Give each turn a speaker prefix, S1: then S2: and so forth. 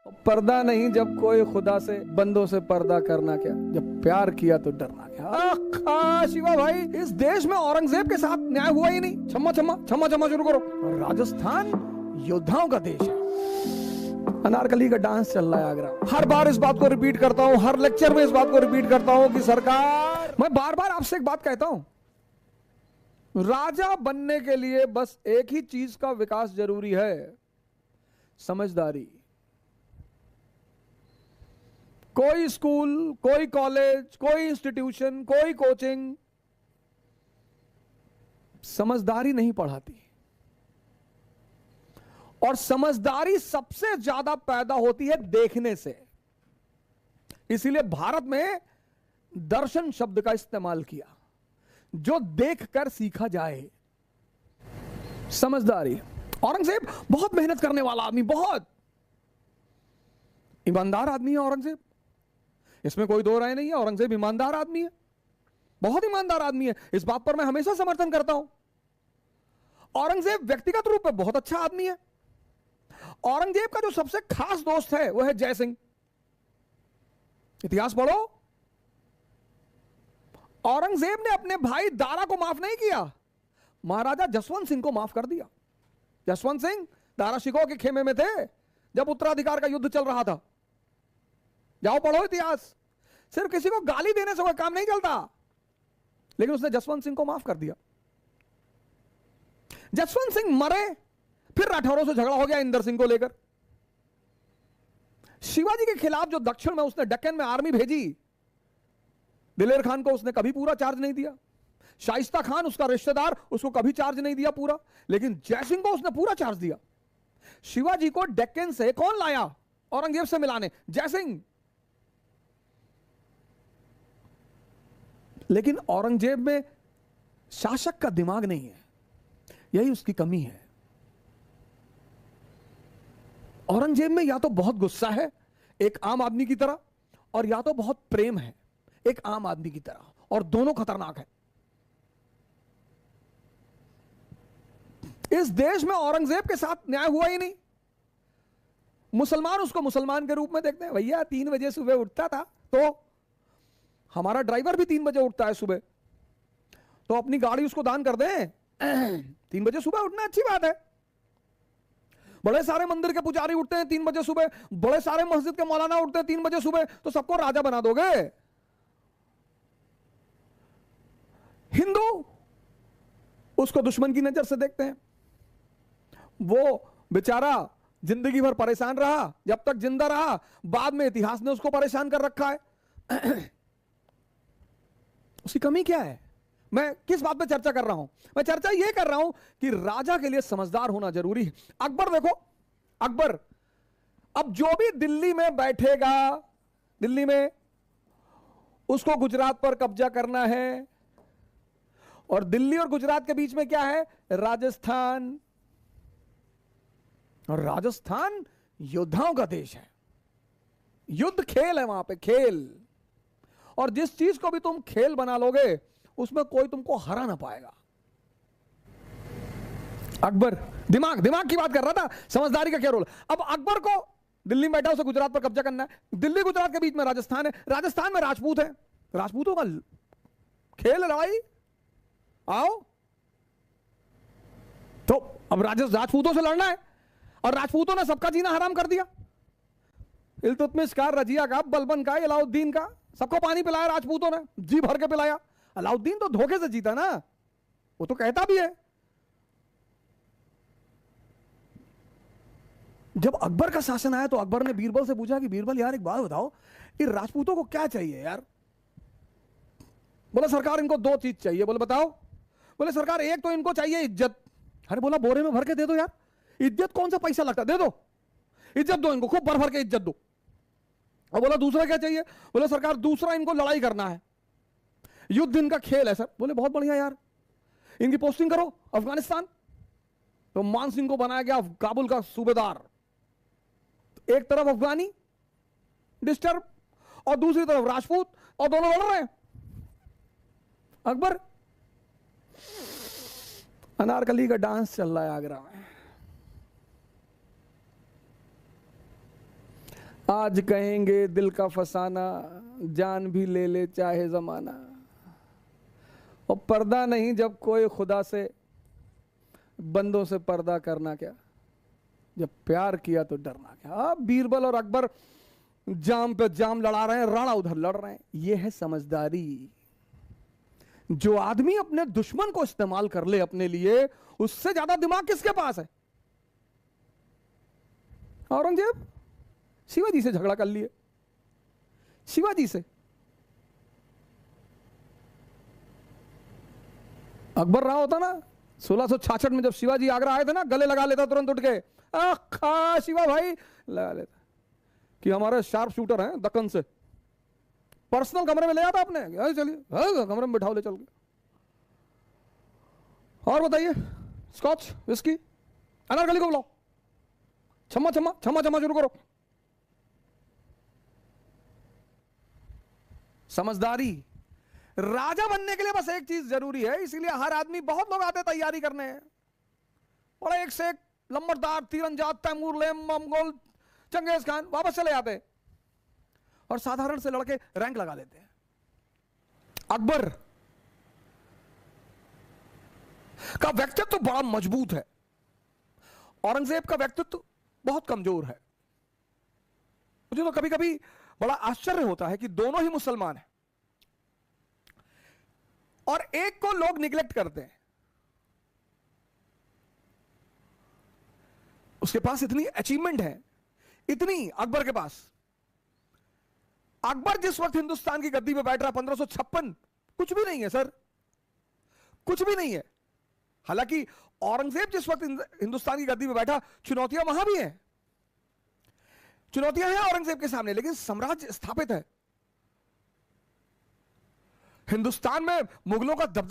S1: पर्दा नहीं जब कोई खुदा से, बंदों से पर्दा करना क्या, जब प्यार किया तो डरना क्या। शिवा भाई, इस देश में औरंगजेब के साथ न्याय हुआ ही नहीं। छम्मा छम्मा छम्मा छम्मा शुरू करो। और राजस्थान योद्धाओं का देश है। अनारकली का डांस चल रहा है आगरा। हर बार इस बात को रिपीट करता हूं, हर लेक्चर में इस बात को रिपीट करता हूं कि सरकार, मैं बार बार आपसे एक बात कहता हूं, राजा बनने के लिए बस एक ही चीज का विकास जरूरी है, समझदारी। कोई स्कूल, कोई कॉलेज, कोई इंस्टीट्यूशन, कोई कोचिंग समझदारी नहीं पढ़ाती। और समझदारी सबसे ज्यादा पैदा होती है देखने से। इसीलिए भारत में दर्शन शब्द का इस्तेमाल किया, जो देखकर सीखा जाए। समझदारी। औरंगजेब बहुत मेहनत करने वाला आदमी, बहुत ईमानदार आदमी है औरंगजेब, इसमें कोई दो राय नहीं है। औरंगजेब ईमानदार आदमी है, बहुत ईमानदार आदमी है। इस बात पर मैं हमेशा समर्थन करता हूं। औरंगजेब व्यक्तिगत रूप में बहुत अच्छा आदमी है। औरंगजेब का जो सबसे खास दोस्त है वह है जय सिंह। इतिहास पढ़ो। औरंगजेब ने अपने भाई दारा को माफ नहीं किया, महाराजा जसवंत सिंह को माफ कर दिया। जसवंत सिंह दारा शिकोह के खेमे में थे जब उत्तराधिकार का युद्ध चल रहा था। जाओ पढ़ो इतिहास। सिर्फ किसी को गाली देने से कोई काम नहीं चलता, लेकिन उसने जसवंत सिंह को माफ कर दिया। जसवंत सिंह मरे, फिर राठौरों से झगड़ा हो गया इंदर सिंह को लेकर। शिवाजी के खिलाफ जो दक्षिण में उसने डक्कन में आर्मी भेजी, दिलेर खान को उसने कभी पूरा चार्ज नहीं दिया। शाइस्ता खान उसका रिश्तेदार, उसको कभी चार्ज नहीं दिया पूरा, लेकिन जयसिंह को उसने पूरा चार्ज दिया। शिवाजी को डक्कन से कौन लाया औरंगजेब से मिलाने? जयसिंह। लेकिन औरंगजेब में शासक का दिमाग नहीं है, यही उसकी कमी है। औरंगजेब में या तो बहुत गुस्सा है एक आम आदमी की तरह, और या तो बहुत प्रेम है एक आम आदमी की तरह, और दोनों खतरनाक है। इस देश में औरंगजेब के साथ न्याय हुआ ही नहीं। मुसलमान उसको मुसलमान के रूप में देखते हैं। भैया 3 बजे सुबह उठता था, तो हमारा ड्राइवर भी 3 बजे उठता है सुबह, तो अपनी गाड़ी उसको दान कर दें। 3 बजे सुबह उठना अच्छी बात है। बड़े सारे मंदिर के पुजारी उठते हैं 3 बजे सुबह, बड़े सारे मस्जिद के मौलाना उठते हैं 3 बजे सुबह, तो सबको राजा बना दोगे? हिंदू उसको दुश्मन की नजर से देखते हैं। वो बेचारा जिंदगी भर परेशान रहा, जब तक जिंदा रहा, बाद में इतिहास ने उसको परेशान कर रखा है। उसकी कमी क्या है? मैं किस बात पे चर्चा कर रहा हूं? मैं चर्चा यह कर रहा हूं कि राजा के लिए समझदार होना जरूरी है। अकबर देखो, अकबर अब जो भी दिल्ली में बैठेगा, दिल्ली में उसको गुजरात पर कब्जा करना है, और दिल्ली और गुजरात के बीच में क्या है? राजस्थान। और राजस्थान योद्धाओं का देश है। युद्ध खेल है वहां पे, खेल। और जिस चीज को भी तुम खेल बना लोगे, उसमें कोई तुमको हरा ना पाएगा। अकबर दिमाग की बात कर रहा था, समझदारी का क्या रोल। अब अकबर को दिल्ली में बैठा, उसे गुजरात पर कब्जा करना है। दिल्ली गुजरात के बीच में राजस्थान है, राजस्थान में राजपूत है, राजपूतों का खेल, लड़ाई। आओ तो अब राजपूतों से लड़ना है, और राजपूतों ने सबका जीना हराम कर दिया। इल्तुतमिश का, रजिया का, बलबन का, अलाउद्दीन का, सबको पानी पिलाया राजपूतों ने, जी भर के पिलाया। अलाउद्दीन तो धोखे से जीता ना, वो तो कहता भी है। जब अकबर का शासन आया तो अकबर ने बीरबल से पूछा कि बीरबल यार एक बात बताओ, कि राजपूतों को क्या चाहिए यार? बोला सरकार इनको 2 चीज चाहिए। बोले बताओ? बोले सरकार एक तो इनको चाहिए इज्जत। अरे बोला बोरे में भर के दे दो यार, इज्जत कौन सा पैसा लगता, दे दो इज्जत, दो इनको खूब भर भर के इज्जत दो। और बोला दूसरा क्या चाहिए? बोले सरकार दूसरा इनको लड़ाई करना है, युद्ध इनका खेल है सर। बोले बहुत बढ़िया यार, इनकी पोस्टिंग करो अफगानिस्तान। तो मान सिंह को बनाया गया काबुल का सूबेदार। एक तरफ अफगानी डिस्टर्ब, और दूसरी तरफ राजपूत, और दोनों लड़ रहे हैं। अकबर, अनारकली का डांस चल रहा है आगरा में। आज कहेंगे दिल का फसाना, जान भी ले ले चाहे जमाना। और पर्दा नहीं जब कोई खुदा से, बंदों से पर्दा करना क्या। जब प्यार किया तो डरना क्या। बीरबल और अकबर जाम पे जाम लड़ा रहे हैं, राणा उधर लड़ रहे हैं। यह है समझदारी। जो आदमी अपने दुश्मन को इस्तेमाल कर ले अपने लिए, उससे ज्यादा दिमाग किसके पास है। औरंगजेब शिवाजी से झगड़ा कर लिए, शिवाजी से। अकबर रहा होता ना 1666 में, जब शिवाजी आगरा आए थे ना, गले लगा लेता तुरंत उठ के, आखा शिवा भाई लगा लेता कि हमारे शार्प शूटर हैं दक्कन से। पर्सनल कमरे में ले जाता अपने, चलिए कमरे में बिठाओ ले चल के। और बताइए, स्कॉच विस्की अनारकली को बुलाओ, छम्मा छम्मा छम्मा छम्मा शुरू करो। समझदारी। राजा बनने के लिए बस एक चीज जरूरी है, इसीलिए हर आदमी, बहुत लोग आते तैयारी करने हैं, बड़ा एक से एक लंबरदार, तीरंदाज, तैमूर, मंगोल, चंगेज खान, वापस चले जाते और साधारण से लड़के रैंक लगा लेते हैं। अकबर का व्यक्तित्व बड़ा मजबूत है, औरंगजेब का व्यक्तित्व बहुत कमजोर है। मुझे तो कभी कभी बड़ा आश्चर्य होता है कि दोनों ही मुसलमान हैं और एक को लोग निग्लेक्ट करते हैं। उसके पास इतनी अचीवमेंट है, इतनी अकबर के पास। अकबर जिस वक्त हिंदुस्तान की गद्दी पे बैठ रहा 1556, कुछ भी नहीं है सर, कुछ भी नहीं है। हालांकि औरंगजेब जिस वक्त हिंदुस्तान की गद्दी पे बैठा, चुनौतियां वहां भी हैं, चुनौतियां हैं औरंगजेब के सामने, लेकिन साम्राज्य स्थापित है। हिंदुस्तान में मुगलों का दबदबा